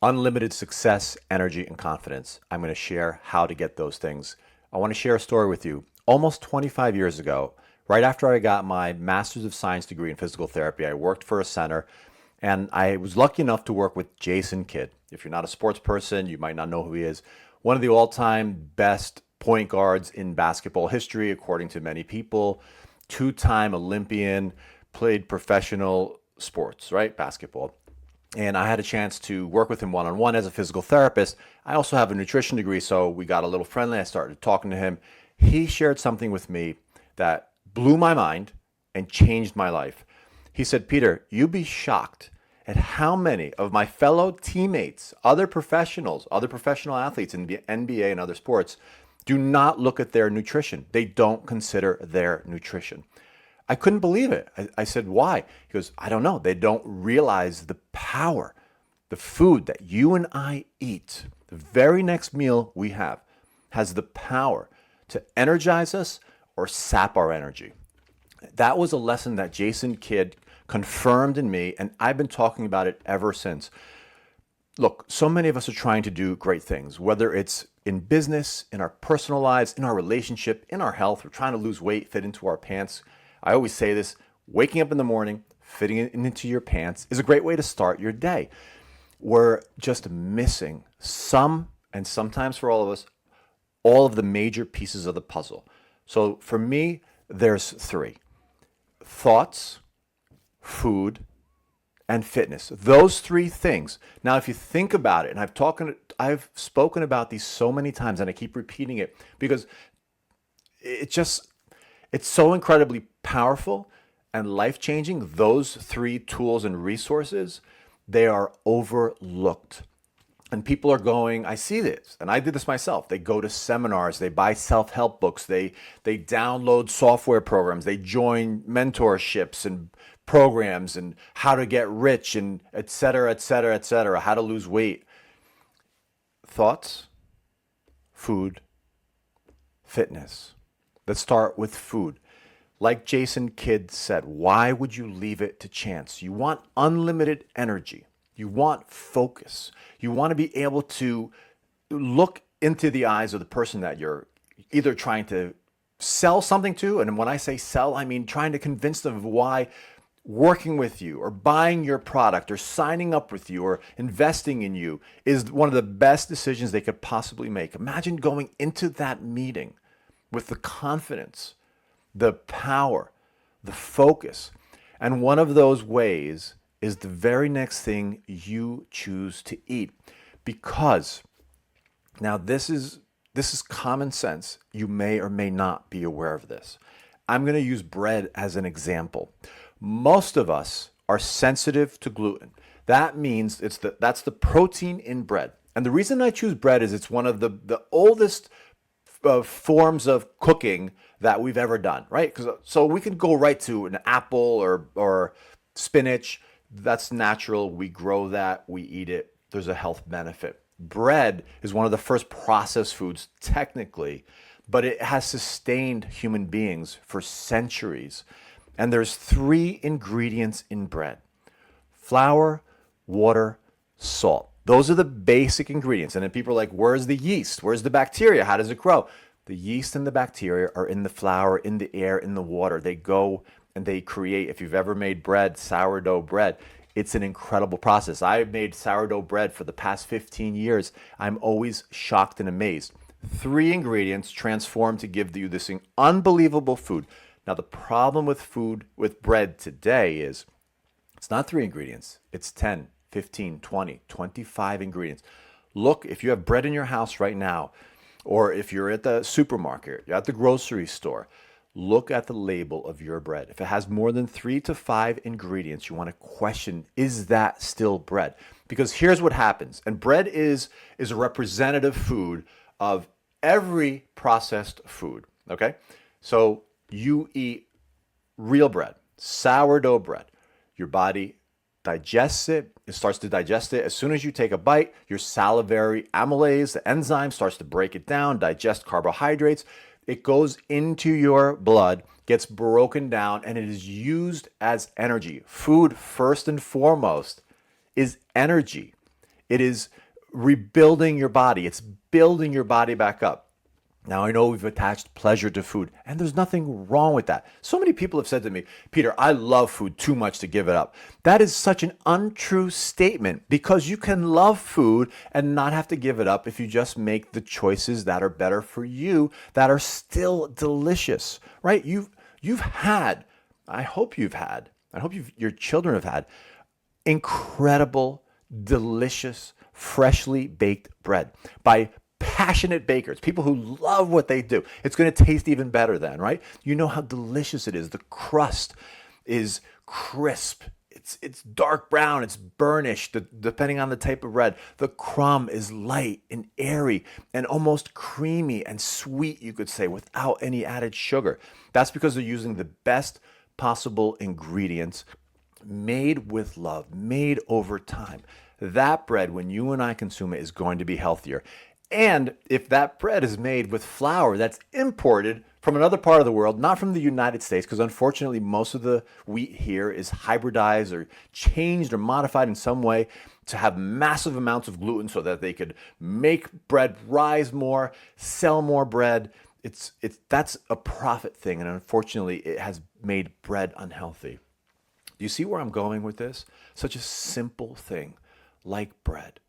Unlimited success, energy, and confidence. I'm going to share how to get those things. I want to share a story with you. Almost 25 years ago, right after I got my Master's of Science degree in physical therapy, I worked for a center and I was lucky enough to work with Jason Kidd. If you're not a sports person, you might not know who he is. One of the all time best point guards in basketball history, according to many people. Two-time Olympian, played professional sports, right? Basketball, and I had a chance to work with him one on one as a physical therapist. I also have a nutrition degree, so we got a little friendly. I started talking to him. He shared something with me that blew my mind and changed my life. He said, Peter, you'd be shocked at how many of my fellow teammates, other professionals, other professional athletes in the NBA and other sports, do not look at their nutrition. They don't consider their nutrition. I couldn't believe it. I said, why? He goes, I don't know. They don't realize the power, the food that you and I eat, the very next meal we have, has the power to energize us or sap our energy. That was a lesson that Jason Kidd confirmed in me, and I've been talking about it ever since. Look, so many of us are trying to do great things, whether it's in business, in our personal lives, in our relationship, in our health. We're trying to lose weight, fit into our pants. I always say this, waking up in the morning, fitting it into your pants is a great way to start your day. We're just missing some, and sometimes for all of us, all of the major pieces of the puzzle. So for me, there's three: thoughts, food, and fitness. Those three things. Now, if you think about it, and I've spoken about these so many times, and I keep repeating it because it just it's so incredibly powerful and life-changing. Those three tools and resources, they are overlooked. And people are going, I see this, and I did this myself. They go to seminars, they buy self-help books, they download software programs, they join mentorships and programs and how to get rich and et cetera, et cetera, et cetera, how to lose weight. Thoughts, food, fitness. Let's start with food. Like Jason Kidd said, why would you leave it to chance? You want unlimited energy. You want focus. You want to be able to look into the eyes of the person that you're either trying to sell something to. And when I say sell, I mean trying to convince them of why working with you or buying your product or signing up with you or investing in you is one of the best decisions they could possibly make. Imagine going into that meeting with the confidence, the power, the focus. And one of those ways is the very next thing you choose to eat. Because now this is common sense. You may or may not be aware of this. I'm going to use bread as an example. Most of us are sensitive to gluten. That means that's the protein in bread. And the reason I choose bread is it's one of the oldest forms of cooking that we've ever done, right? So we can go right to an apple or spinach. That's natural. We grow that. We eat it. There's a health benefit. Bread is one of the first processed foods, technically, but it has sustained human beings for centuries. And there's three ingredients in bread: flour, water, salt. Those are the basic ingredients. And then people are like, where's the yeast? Where's the bacteria? How does it grow? The yeast and the bacteria are in the flour, in the air, in the water. They go and they create, if you've ever made bread, sourdough bread, it's an incredible process. I've made sourdough bread for the past 15 years. I'm always shocked and amazed. Three ingredients transformed to give you this unbelievable food. Now, the problem with bread today is it's not three ingredients. It's 10, 15, 20, 25 ingredients. Look, if you have bread in your house right now, or if you're at the supermarket, you're at the grocery store, look at the label of your bread. If it has more than 3 to 5 ingredients, you want to question, is that still bread? Because here's what happens. And bread is a representative food of every processed food, okay? So you eat real bread, sourdough bread. Your body digests it. It starts to digest it. As soon as you take a bite, your salivary amylase, the enzyme, starts to break it down, digest carbohydrates. It goes into your blood, gets broken down, and it is used as energy. Food, first and foremost, is energy. It is rebuilding your body. It's building your body back up. Now, I know we've attached pleasure to food, and there's nothing wrong with that. So many people have said to me, Peter, I love food too much to give it up. That is such an untrue statement because you can love food and not have to give it up if you just make the choices that are better for you, that are still delicious, right? You've had, I hope you've had, I hope your children have had incredible, delicious, freshly baked bread by passionate bakers, people who love what they do. It's going to taste even better then, right? You know how delicious it is. The crust is crisp. It's dark brown. It's burnished, depending on the type of bread. The crumb is light and airy and almost creamy and sweet, you could say, without any added sugar. That's because they're using the best possible ingredients made with love, made over time. That bread, when you and I consume it, is going to be healthier. And if that bread is made with flour that's imported from another part of the world, not from the United States, because unfortunately most of the wheat here is hybridized or changed or modified in some way to have massive amounts of gluten so that they could make bread rise more, sell more bread. That's a profit thing, and unfortunately it has made bread unhealthy. Do you see where I'm going with this? Such a simple thing like bread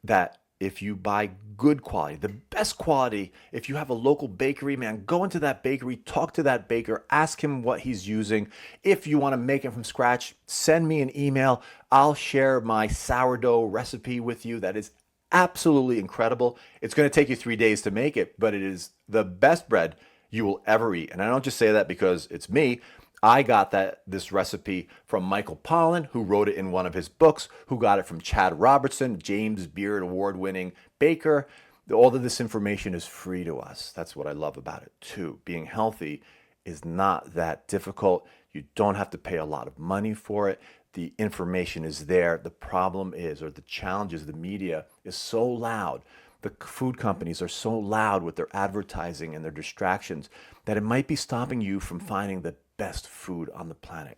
that if you buy good quality, the best quality, if you have a local bakery, man, go into that bakery, talk to that baker, ask him what he's using. If you want to make it from scratch, send me an email. I'll share my sourdough recipe with you. That is absolutely incredible. It's going to take you 3 days to make it, but it is the best bread you will ever eat. And I don't just say that because it's me. I got this recipe from Michael Pollan, who wrote it in one of his books, who got it from Chad Robertson, James Beard award-winning baker. All of this information is free to us. That's what I love about it too. Being healthy is not that difficult. You don't have to pay a lot of money for it. The information is there. The problem is, or the challenge is, the media is so loud. The food companies are so loud with their advertising and their distractions that it might be stopping you from finding the best food on the planet.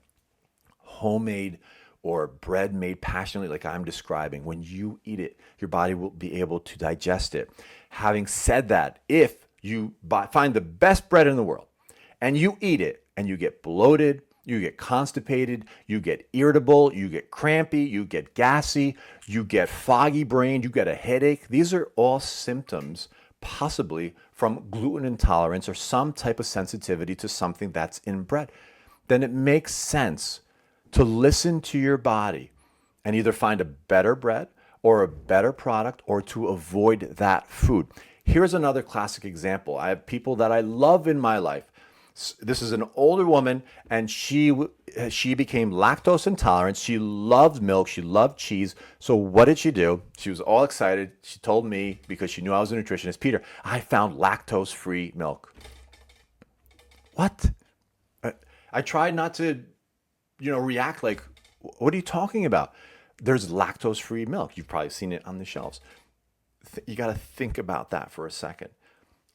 Homemade or bread made passionately, like I'm describing, when you eat it, your body will be able to digest it. Having said that, if you find the best bread in the world and you eat it and you get bloated, you get constipated, you get irritable, you get crampy, you get gassy, you get foggy brain, you get a headache, these are all symptoms possibly from gluten intolerance or some type of sensitivity to something that's in bread. Then it makes sense to listen to your body and either find a better bread or a better product or to avoid that food. Here's another classic example. I have people that I love in my life. This is an older woman, and she became lactose intolerant. She loved milk. She loved cheese. So what did she do? She was all excited. She told me, because she knew I was a nutritionist, Peter, I found lactose-free milk. What? I tried not to, react like, what are you talking about? There's lactose-free milk. You've probably seen it on the shelves. You got to think about that for a second.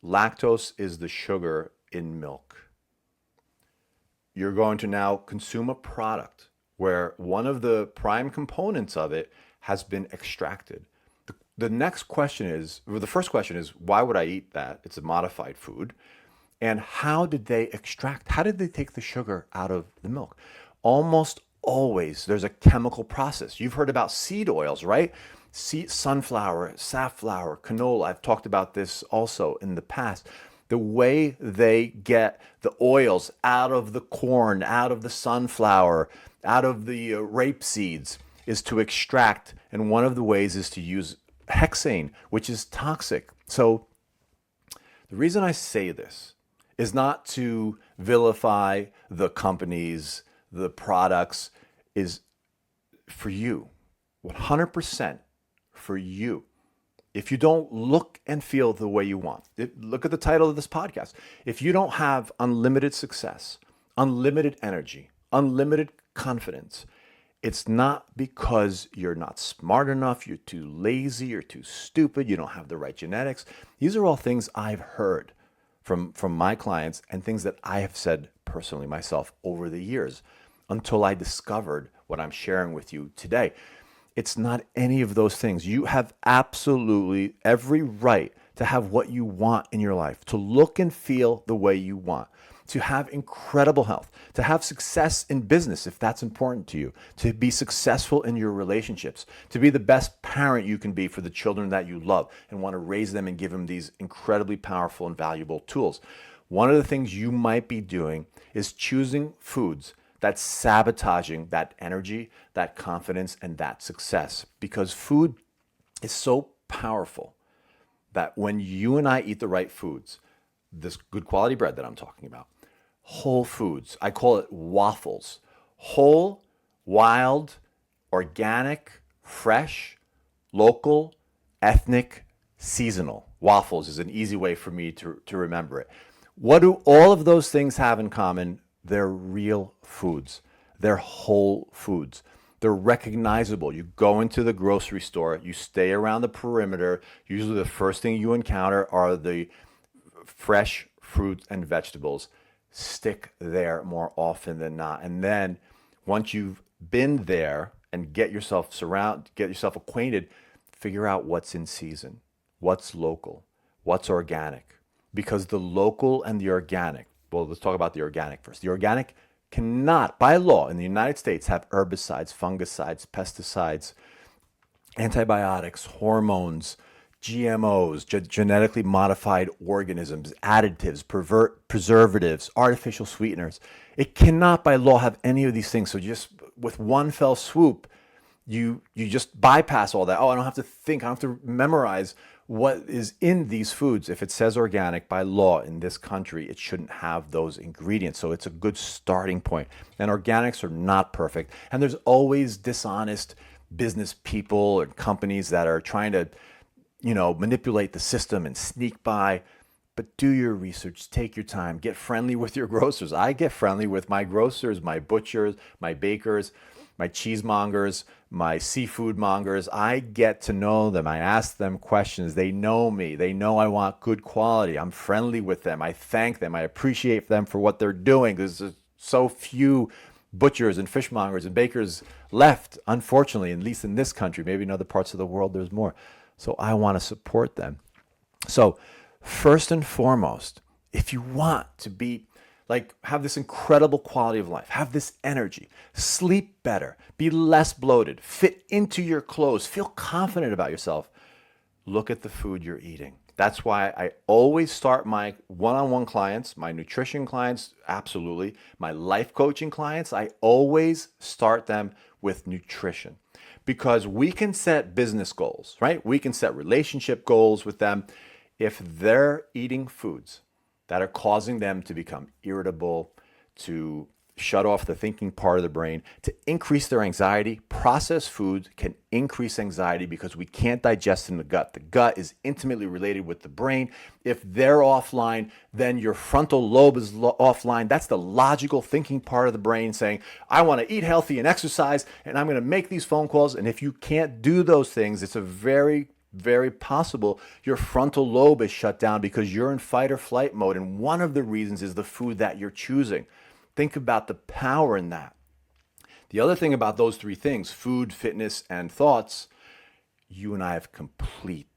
Lactose is the sugar in milk. You're going to now consume a product where one of the prime components of it has been extracted. The next question is, or the first question is, why would I eat that? It's a modified food. And how did they extract? How did they take the sugar out of the milk? Almost always there's a chemical process. You've heard about seed oils, right? Sunflower, safflower, canola. I've talked about this also in the past. The way they get the oils out of the corn, out of the sunflower, out of the rape seeds is to extract. And one of the ways is to use hexane, which is toxic. So the reason I say this is not to vilify the companies, the products, is for you, 100% for you. If you don't look and feel the way you want, look at the title of this podcast. If you don't have unlimited success, unlimited energy, unlimited confidence, it's not because you're not smart enough, you're too lazy, you're too stupid, you don't have the right genetics. These are all things I've heard from my clients and things that I have said personally myself over the years until I discovered what I'm sharing with you today. It's not any of those things. You have absolutely every right to have what you want in your life, to look and feel the way you want, to have incredible health, to have success in business if that's important to you, to be successful in your relationships, to be the best parent you can be for the children that you love and want to raise them and give them these incredibly powerful and valuable tools. One of the things you might be doing is choosing foods that's sabotaging that energy, that confidence, and that success. Because food is so powerful that when you and I eat the right foods, this good quality bread that I'm talking about, whole foods, I call it waffles, whole, wild, organic, fresh, local, ethnic, seasonal. Waffles is an easy way for me to remember it. What do all of those things have in common? They're real foods. They're whole foods. They're recognizable. You go into the grocery store, you stay around the perimeter. Usually the first thing you encounter are the fresh fruits and vegetables. Stick there more often than not. And then once you've been there and get yourself acquainted, figure out what's in season, what's local, what's organic. Because the local and the organic, well, let's talk about the organic first. The organic cannot, by law in the United States, have herbicides, fungicides, pesticides, antibiotics, hormones, GMOs, genetically modified organisms, additives, preservatives, artificial sweeteners. It cannot by law have any of these things. So just with one fell swoop, you just bypass all that. Oh, I don't have to think, I don't have to memorize what is in these foods. If it says organic by law in this country, it shouldn't have those ingredients. So it's a good starting point. And organics are not perfect. And there's always dishonest business people and companies that are trying to, manipulate the system and sneak by. But do your research, take your time, get friendly with your grocers. I get friendly with my grocers, my butchers, my bakers, my cheesemongers, my seafood mongers. I get to know them. I ask them questions. They know me. They know I want good quality. I'm friendly with them. I thank them. I appreciate them for what they're doing. There's so few butchers and fishmongers and bakers left, unfortunately, at least in this country. Maybe in other parts of the world there's more. So I want to support them. So first and foremost, if you want to be have this incredible quality of life, have this energy, sleep better, be less bloated, fit into your clothes, feel confident about yourself, look at the food you're eating. That's why I always start my one-on-one clients, my nutrition clients, absolutely, my life coaching clients, I always start them with nutrition. Because we can set business goals, right? We can set relationship goals with them if they're eating foods that are causing them to become irritable, to shut off the thinking part of the brain, to increase their anxiety. Processed foods can increase anxiety because we can't digest in the gut. The gut is intimately related with the brain. If they're offline, then your frontal lobe is offline. That's the logical thinking part of the brain saying, I want to eat healthy and exercise, and I'm going to make these phone calls. And if you can't do those things, it's a very possible your frontal lobe is shut down because you're in fight or flight mode. And one of the reasons is the food that you're choosing. Think about the power in that. The other thing about those three things, food, fitness, and thoughts, you and I have complete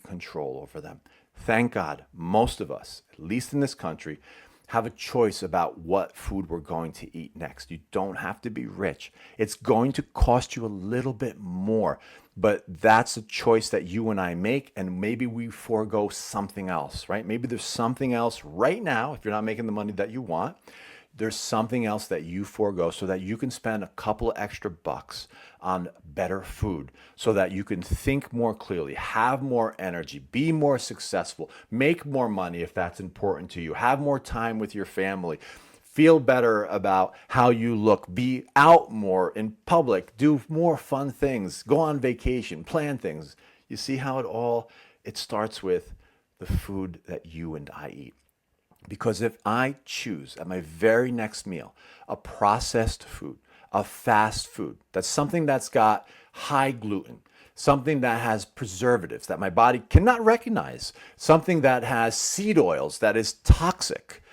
control over them. Thank God, most of us, at least in this country, have a choice about what food we're going to eat next. You don't have to be rich. It's going to cost you a little bit more, but that's a choice that you and I make, and maybe we forego something else, right? Maybe there's something else right now, if you're not making the money that you want, there's something else that you forego so that you can spend a couple of extra bucks on better food so that you can think more clearly, have more energy, be more successful, make more money if that's important to you, have more time with your family, feel better about how you look, be out more in public, do more fun things, go on vacation, plan things. You see how it starts with the food that you and I eat. Because if I choose at my very next meal a processed food, a fast food, that's something that's got high gluten, something that has preservatives that my body cannot recognize, something that has seed oils that is toxic,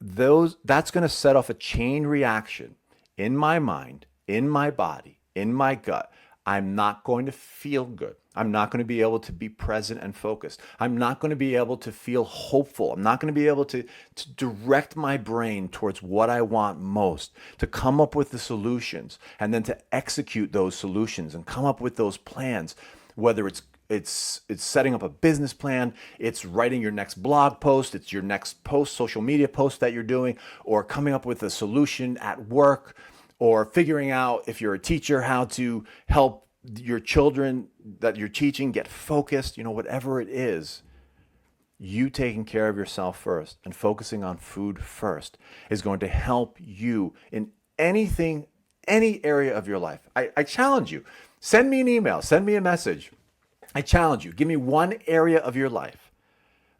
that's going to set off a chain reaction in my mind, in my body, in my gut. I'm not going to feel good. I'm not going to be able to be present and focused. I'm not going to be able to feel hopeful. I'm not going to be able to direct my brain towards what I want most, to come up with the solutions and then to execute those solutions and come up with those plans, whether it's setting up a business plan, it's writing your next blog post, it's your next post, social media post that you're doing, or coming up with a solution at work, or figuring out, if you're a teacher, how to help your children that you're teaching get focused, whatever it is. You taking care of yourself first and focusing on food first is going to help you in anything, any area of your life. I challenge you. Send me an email, send me a message. I challenge you. Give me one area of your life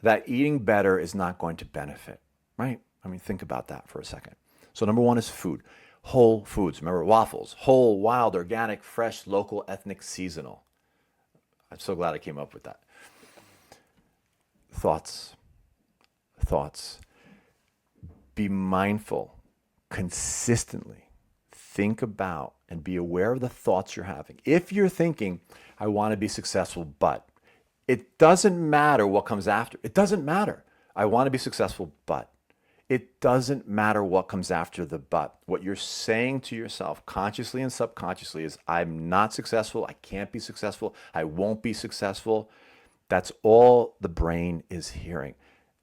that eating better is not going to benefit, right? I mean, think about that for a second. So number one is food. Whole foods. Remember, waffles. Whole, wild, organic, fresh, local, ethnic, seasonal. I'm so glad I came up with that. Thoughts. Be mindful consistently. Think about and be aware of the thoughts you're having. If you're thinking, I want to be successful, but it doesn't matter what comes after. It doesn't matter. I want to be successful, but it doesn't matter what comes after the but. What you're saying to yourself consciously and subconsciously is, I'm not successful. I can't be successful. I won't be successful. That's all the brain is hearing.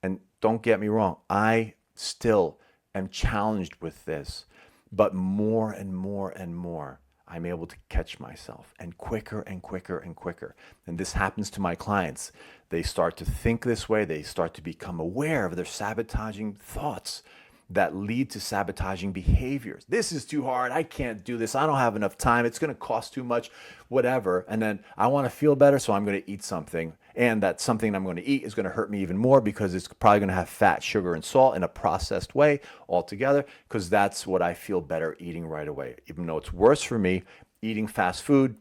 And don't get me wrong, I still am challenged with this, but more and more and more, I'm able to catch myself, and quicker and quicker and quicker. And this happens to my clients. They start to think this way. They start to become aware of their sabotaging thoughts that lead to sabotaging behaviors. This is too hard. I can't do this. I don't have enough time. It's going to cost too much, whatever. And then I want to feel better, so I'm going to eat something. And that something I'm going to eat is going to hurt me even more because it's probably going to have fat, sugar, and salt in a processed way altogether, because that's what I feel better eating right away. Even though it's worse for me, eating fast food,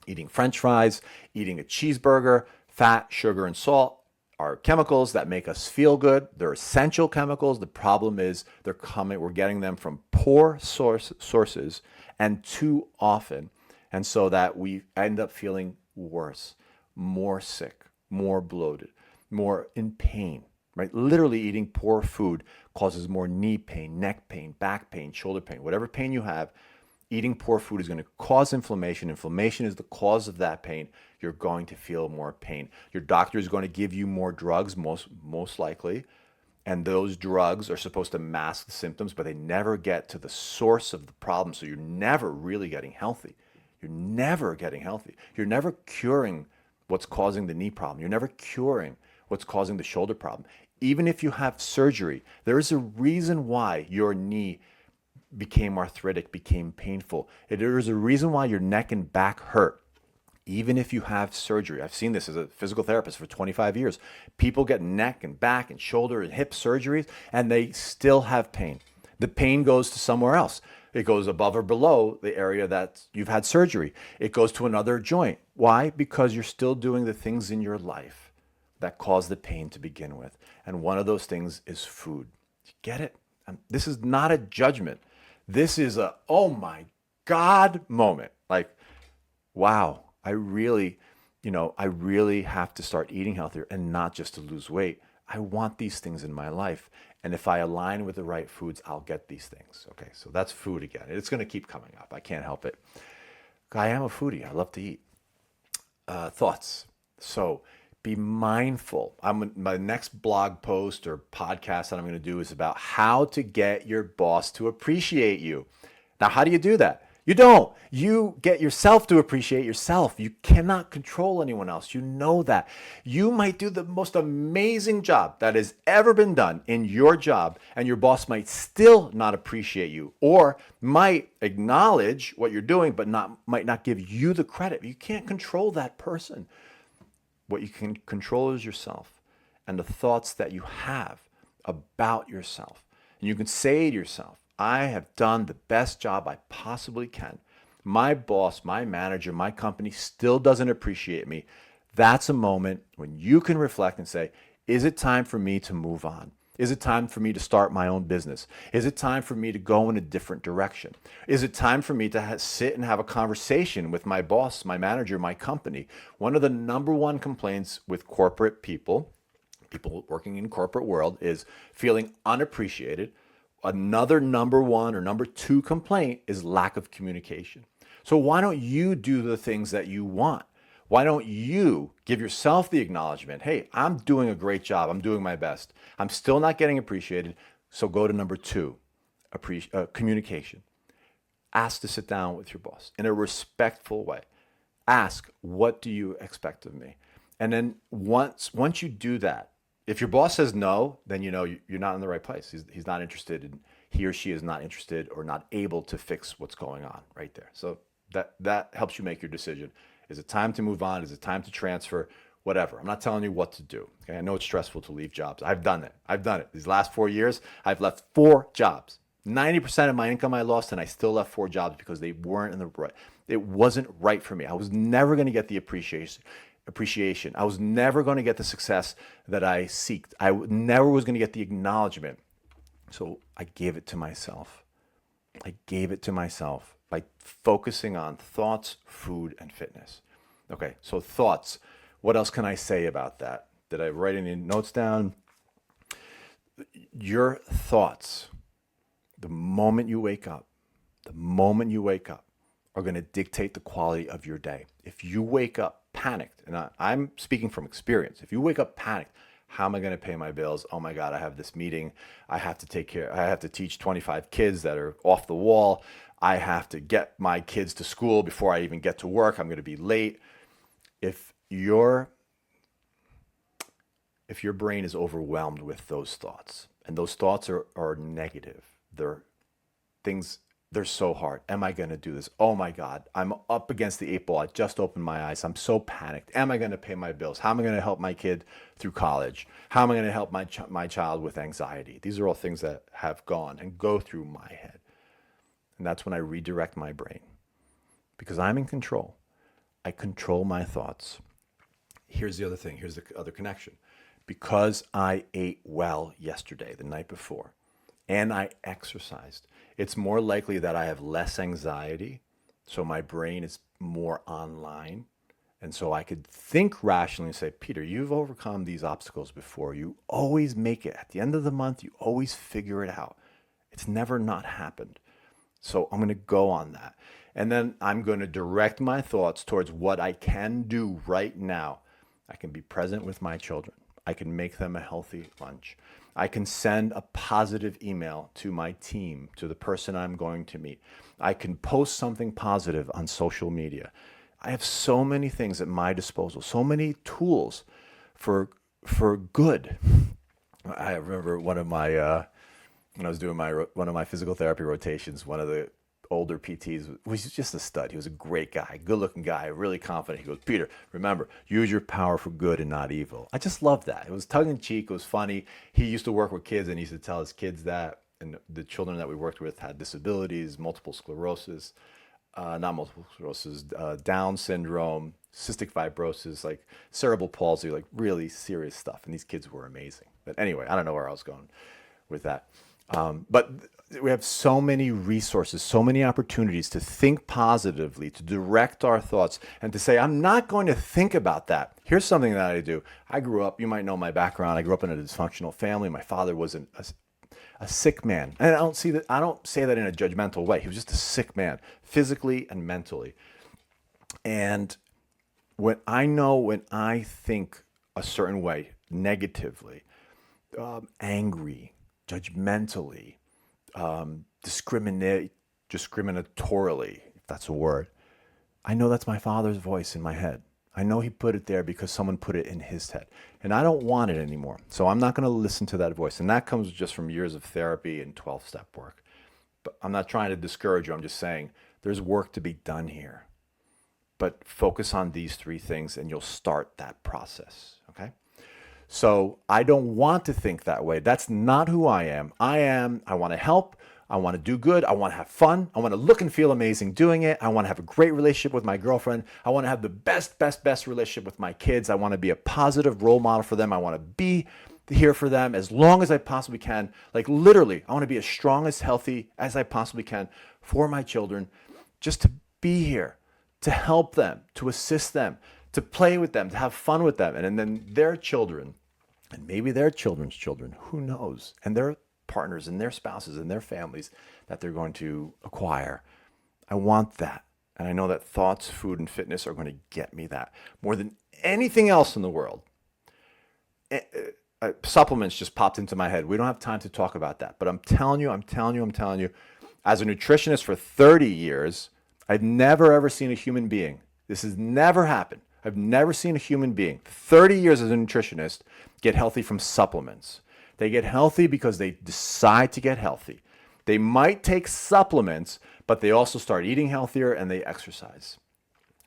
eating French fries, eating a cheeseburger, fat, sugar, and salt are chemicals that make us feel good. They're essential chemicals. The problem is we're getting them from poor sources and too often. And so that we end up feeling worse, more sick, more bloated, more in pain, right? Literally eating poor food causes more knee pain, neck pain, back pain, shoulder pain, whatever pain you have. Eating poor food is going to cause inflammation. Inflammation is the cause of that pain. You're going to feel more pain. Your doctor is going to give you more drugs, most likely. And those drugs are supposed to mask the symptoms, but they never get to the source of the problem. So you're never really getting healthy. You're never getting healthy. You're never curing what's causing the knee problem. You're never curing what's causing the shoulder problem. Even if you have surgery, there is a reason why your knee became arthritic, became painful. There is a reason why your neck and back hurt. Even if you have surgery. I've seen this as a physical therapist for 25 years. People get neck and back and shoulder and hip surgeries, and they still have pain. The pain goes to somewhere else. It goes above or below the area that you've had surgery. It goes to another joint. Why? Because you're still doing the things in your life that cause the pain to begin with. And one of those things is food. You get it? This is not a judgment. This is a, oh my God moment. Like, wow, I really have to start eating healthier, and not just to lose weight. I want these things in my life. And if I align with the right foods, I'll get these things. Okay, so that's food again. It's going to keep coming up. I can't help it. I am a foodie. I love to eat. Thoughts. So be mindful. My next blog post or podcast that I'm going to do is about how to get your boss to appreciate you. Now, how do you do that? You don't. You get yourself to appreciate yourself. You cannot control anyone else. You know that. You might do the most amazing job that has ever been done in your job, and your boss might still not appreciate you, or might acknowledge what you're doing, but might not give you the credit. You can't control that person. What you can control is yourself and the thoughts that you have about yourself. And you can say to yourself, I have done the best job I possibly can. My boss, my manager, my company still doesn't appreciate me. That's a moment when you can reflect and say, is it time for me to move on? Is it time for me to start my own business? Is it time for me to go in a different direction? Is it time for me to sit and have a conversation with my boss, my manager, my company? One of the number one complaints with corporate people working in corporate world, is feeling unappreciated. Another number one or number two complaint is lack of communication. So why don't you do the things that you want? Why don't you give yourself the acknowledgement? Hey, I'm doing a great job. I'm doing my best. I'm still not getting appreciated. So go to number two, communication. Ask to sit down with your boss in a respectful way. Ask, what do you expect of me? And then once you do that, if your boss says no, then you know you're not in the right place. He's not interested, he or she is not interested or not able to fix what's going on right there. So that helps you make your decision. Is it time to move on? Is it time to transfer? Whatever. I'm not telling you what to do. Okay? I know it's stressful to leave jobs. I've done it. These last 4 years, I've left 4 jobs. 90% of my income I lost, and I still left 4 jobs because they weren't in the right. It wasn't right for me. I was never going to get the appreciation. I was never going to get the success that I seeked. I never was going to get the acknowledgement. So I gave it to myself. I gave it to myself by focusing on thoughts, food, and fitness. Okay, so thoughts. What else can I say about that? Did I write any notes down? Your thoughts, the moment you wake up, are going to dictate the quality of your day. If you wake up panicked, and I'm speaking from experience, if you wake up panicked, how am I going to pay my bills? Oh my God, I have this meeting. I have to teach 25 kids that are off the wall. I have to get my kids to school before I even get to work. I'm going to be late. If your brain is overwhelmed with those thoughts, and those thoughts are negative, they're so hard. Am I going to do this? Oh my God, I'm up against the 8 ball. I just opened my eyes. I'm so panicked. Am I going to pay my bills? How am I going to help my kid through college? How am I going to help my child with anxiety? These are all things that have gone and go through my head. And that's when I redirect my brain, because I'm in control. I control my thoughts. Here's the other thing. Here's the other connection. Because I ate well yesterday, the night before, and I exercised, it's more likely that I have less anxiety. So my brain is more online. And so I could think rationally and say, Peter, you've overcome these obstacles before. You always make it. At the end of the month, you always figure it out. It's never not happened. So I'm going to go on that. And then I'm going to direct my thoughts towards what I can do right now. I can be present with my children. I can make them a healthy lunch. I can send a positive email to my team, to the person I'm going to meet. I can post something positive on social media. I have so many things at my disposal, so many tools for good. I remember when I was doing one of my physical therapy rotations, one of the older PTs was just a stud. He was a great guy, good-looking guy, really confident. He goes, Peter, remember, use your power for good and not evil. I just loved that. It was tongue-in-cheek. It was funny. He used to work with kids, and he used to tell his kids that. And the children that we worked with had disabilities, multiple sclerosis, Down syndrome, cystic fibrosis, like cerebral palsy, like really serious stuff. And these kids were amazing. But anyway, I don't know where I was going with that. But we have so many resources, so many opportunities to think positively, to direct our thoughts, and to say, I'm not going to think about that. Here's something that I do. I grew up, you might know my background. I grew up in a dysfunctional family. My father was a sick man. And I don't say that in a judgmental way. He was just a sick man, physically and mentally. And when I think a certain way, negatively, angry, judgmentally, discriminatorily, if that's a word, I know that's my father's voice in my head. I know he put it there because someone put it in his head. And I don't want it anymore. So I'm not going to listen to that voice. And that comes just from years of therapy and 12-step work. But I'm not trying to discourage you. I'm just saying there's work to be done here. But focus on these 3 things and you'll start that process. Okay? So I don't want to think that way. That's not who I am. I want to help. I want to do good. I want to have fun. I want to look and feel amazing doing it. I want to have a great relationship with my girlfriend. I want to have the best relationship with my kids. I want to be a positive role model for them. I want to be here for them as long as I possibly can. Like literally, I want to be as strong, as healthy as I possibly can for my children, just to be here, to help them, to assist them, to play with them, to have fun with them. And then their children, and maybe their children's children, who knows, and their partners and their spouses and their families that they're going to acquire. I want that. And I know that thoughts, food, and fitness are going to get me that more than anything else in the world. Supplements just popped into my head. We don't have time to talk about that. But I'm telling you, as a nutritionist for 30 years, I've never ever seen a human being. This has never happened. I've never seen a human being, 30 years as a nutritionist, get healthy from supplements. They get healthy because they decide to get healthy. They might take supplements, but they also start eating healthier and they exercise.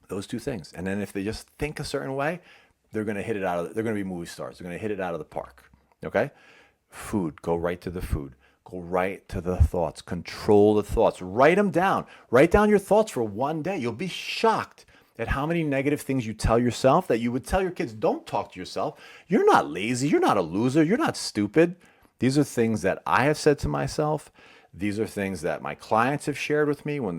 Those two things. And then if they just think a certain way, they're going to hit it out of, they're going to be movie stars. They're going to hit it out of the park. Okay? Food, go right to the food. Go right to the thoughts. Control the thoughts. Write them down. Write down your thoughts for one day. You'll be shocked at how many negative things you tell yourself that you would tell your kids. Don't talk to yourself. You're not lazy. You're not a loser. You're not stupid. These are things that I have said to myself. These are things that my clients have shared with me when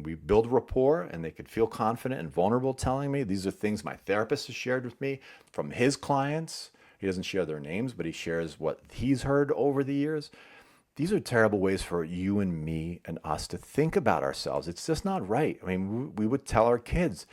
we build rapport and they could feel confident and vulnerable telling me. These are things my therapist has shared with me from his clients. He doesn't share their names, but he shares what he's heard over the years. These are terrible ways for you and me and us to think about ourselves. It's just not right. I mean, we would tell our kids,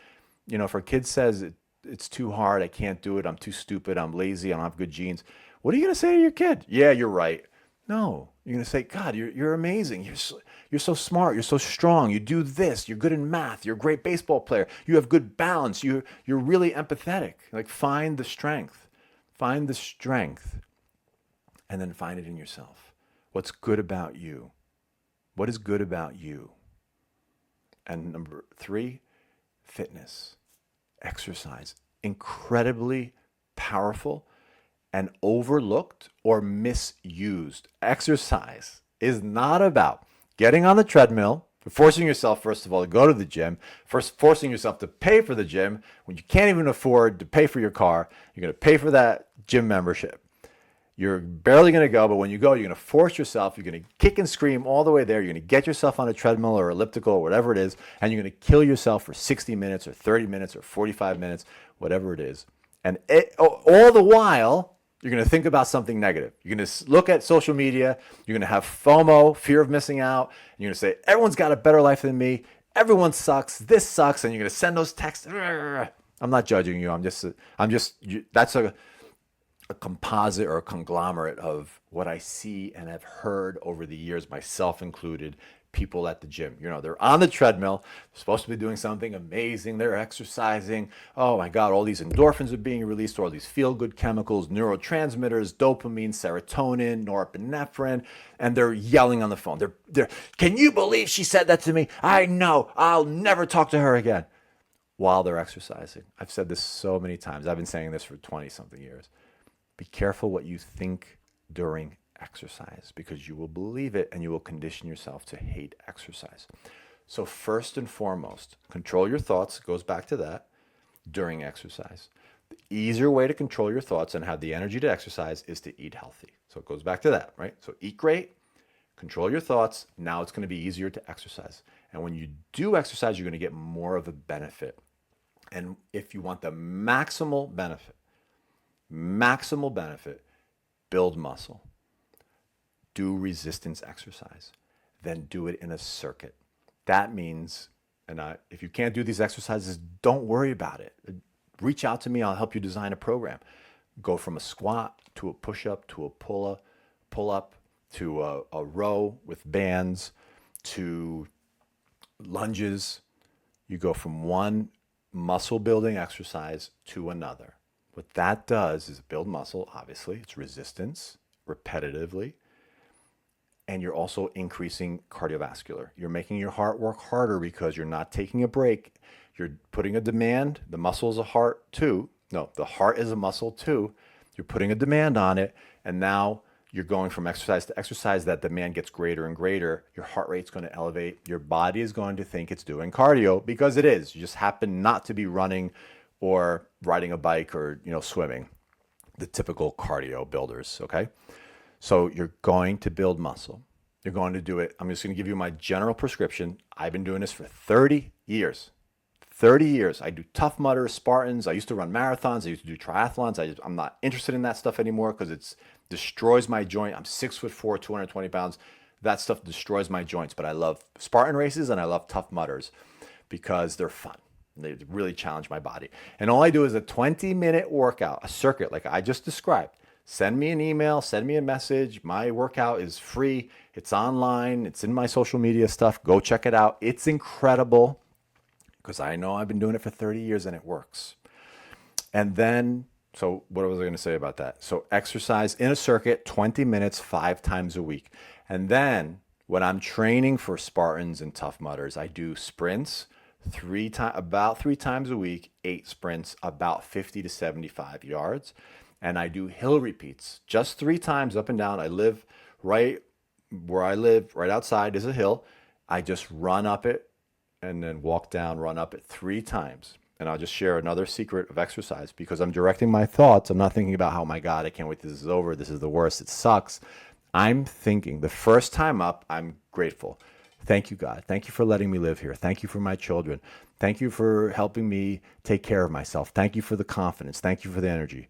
if our kid says it's too hard, I can't do it, I'm too stupid, I'm lazy, I don't have good genes. What are you going to say to your kid? Yeah, you're right. No, you're going to say, God, you're amazing. You're so smart. You're so strong. You do this. You're good in math. You're a great baseball player. You have good balance. You're really empathetic. Like find the strength. Find the strength and then find it in yourself. What's good about you? What is good about you? And number 3, fitness, exercise. Incredibly powerful and overlooked or misused. Exercise is not about getting on the treadmill, forcing yourself, first of all, to go to the gym, first forcing yourself to pay for the gym when you can't even afford to pay for your car. You're going to pay for that gym membership. You're barely going to go, but when you go, you're going to force yourself. You're going to kick and scream all the way there. You're going to get yourself on a treadmill or elliptical or whatever it is, and you're going to kill yourself for 60 minutes or 30 minutes or 45 minutes, whatever it is. And all the while, you're going to think about something negative. You're going to look at social media. You're going to have FOMO, fear of missing out. And you're going to say, everyone's got a better life than me. Everyone sucks. This sucks. And you're going to send those texts. I'm not judging you. That's a composite or a conglomerate of what I see and have heard over the years, myself included, people at the gym. They're on the treadmill, they're supposed to be doing something amazing, they're exercising. Oh my God, all these endorphins are being released, all these feel-good chemicals, neurotransmitters, dopamine, serotonin, norepinephrine, and they're yelling on the phone. They're can you believe she said that to me? I know, I'll never talk to her again. While they're exercising. I've said this so many times. I've been saying this for 20-something years. Be careful what you think during exercise because you will believe it and you will condition yourself to hate exercise. So first and foremost, control your thoughts. It goes back to that during exercise. The easier way to control your thoughts and have the energy to exercise is to eat healthy. So it goes back to that, right? So eat great, control your thoughts. Now it's going to be easier to exercise. And when you do exercise, you're going to get more of a benefit. And if you want the maximal benefit, build muscle. Do resistance exercise, then do it in a circuit. That means, if you can't do these exercises, don't worry about it. Reach out to me. I'll help you design a program. Go from a squat to a push-up to a pull-up to a row with bands to lunges. You go from one muscle building exercise to another. What that does is build muscle, obviously. It's resistance repetitively. And you're also increasing cardiovascular. You're making your heart work harder because you're not taking a break. You're putting a demand. The muscle is a heart too. No, the heart is a muscle too. You're putting a demand on it. And now you're going from exercise to exercise. That demand gets greater and greater. Your heart rate's going to elevate. Your body is going to think it's doing cardio because it is. You just happen not to be running or riding a bike or swimming. the typical cardio builders, okay? So you're going to build muscle. You're going to do it. I'm just going to give you my general prescription. I've been doing this for 30 years. 30 years. I do Tough Mudders, Spartans. I used to run marathons. I used to do triathlons. I'm not interested in that stuff anymore because it destroys my joint. I'm 6'4", 220 pounds. That stuff destroys my joints. But I love Spartan races and I love Tough Mudders because they're fun. They really challenge my body. And all I do is a 20-minute workout, a circuit like I just described. Send me an email, send me a message. My workout is free. It's online. It's in my social media stuff. Go check it out. It's incredible because I know I've been doing it for 30 years and it works. And then, so what was I going to say about that? So exercise in a circuit, 20 minutes, 5 times a week. And then when I'm training for Spartans and Tough Mudders, I do sprints about 3 times a week, 8 sprints, about 50 to 75 yards. And I do hill repeats just 3 times up and down. I live right where I live, right outside is a hill. I just run up it and then walk down, run up it 3 times. And I'll just share another secret of exercise because I'm directing my thoughts. I'm not thinking about, oh my God, I can't wait till this is over. This is the worst. It sucks. I'm thinking the first time up, I'm grateful. Thank you, God. Thank you for letting me live here. Thank you for my children. Thank you for helping me take care of myself. Thank you for the confidence. Thank you for the energy.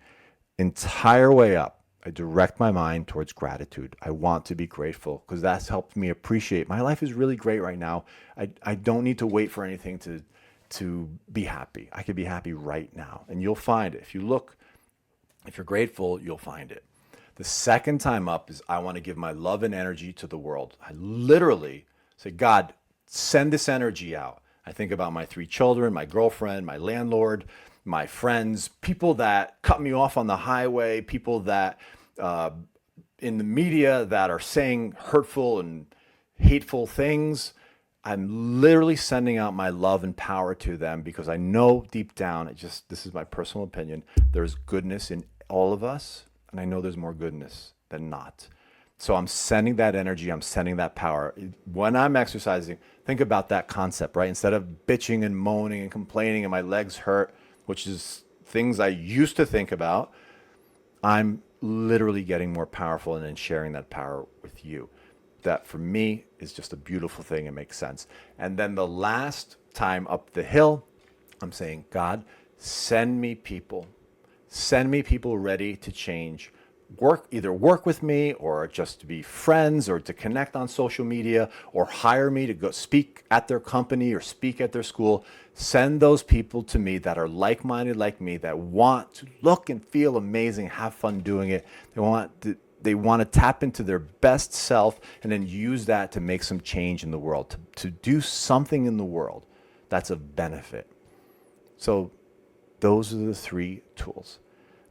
Entire way up, I direct my mind towards gratitude. I want to be grateful because that's helped me appreciate. My life is really great right now. I don't need to wait for anything to be happy. I could be happy right now. And you'll find it. If you look, if you're grateful, you'll find it. The second time up is I want to give my love and energy to the world. I literally say, God, send this energy out. I think about my 3 children, my girlfriend, my landlord, my friends, people that cut me off on the highway, people that in the media that are saying hurtful and hateful things. I'm literally sending out my love and power to them because I know deep down, this is my personal opinion, there's goodness in all of us, and I know there's more goodness than not. So I'm sending that energy, I'm sending that power. When I'm exercising, think about that concept, right? Instead of bitching and moaning and complaining and my legs hurt, which is things I used to think about, I'm literally getting more powerful and then sharing that power with you. That for me is just a beautiful thing and makes sense. And then the last time up the hill, I'm saying, God, send me people ready to change. Either work with me or just to be friends or to connect on social media or hire me to go speak at their company or speak at their school. Send those people to me that are like-minded like me, that want to look and feel amazing, have fun doing it. They want to tap into their best self and then use that to make some change in the world, to do something in the world that's of benefit. So those are the 3 tools.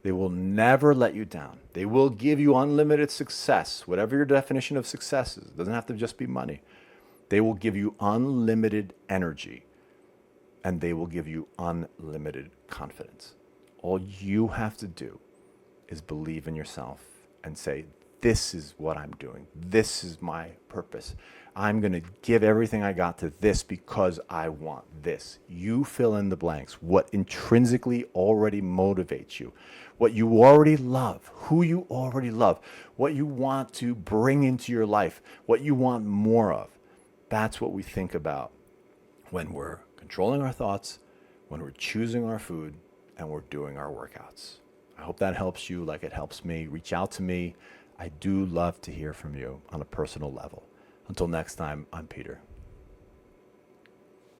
They will never let you down. They will give you unlimited success, whatever your definition of success is. It doesn't have to just be money. They will give you unlimited energy, and they will give you unlimited confidence. All you have to do is believe in yourself and say, this is what I'm doing. This is my purpose. I'm going to give everything I got to this because I want this. You fill in the blanks. What intrinsically already motivates you, what you already love, who you already love, what you want to bring into your life, what you want more of. That's what we think about when we're controlling our thoughts, when we're choosing our food, and we're doing our workouts. I hope that helps you like it helps me. Reach out to me. I do love to hear from you on a personal level. Until next time, I'm Peter.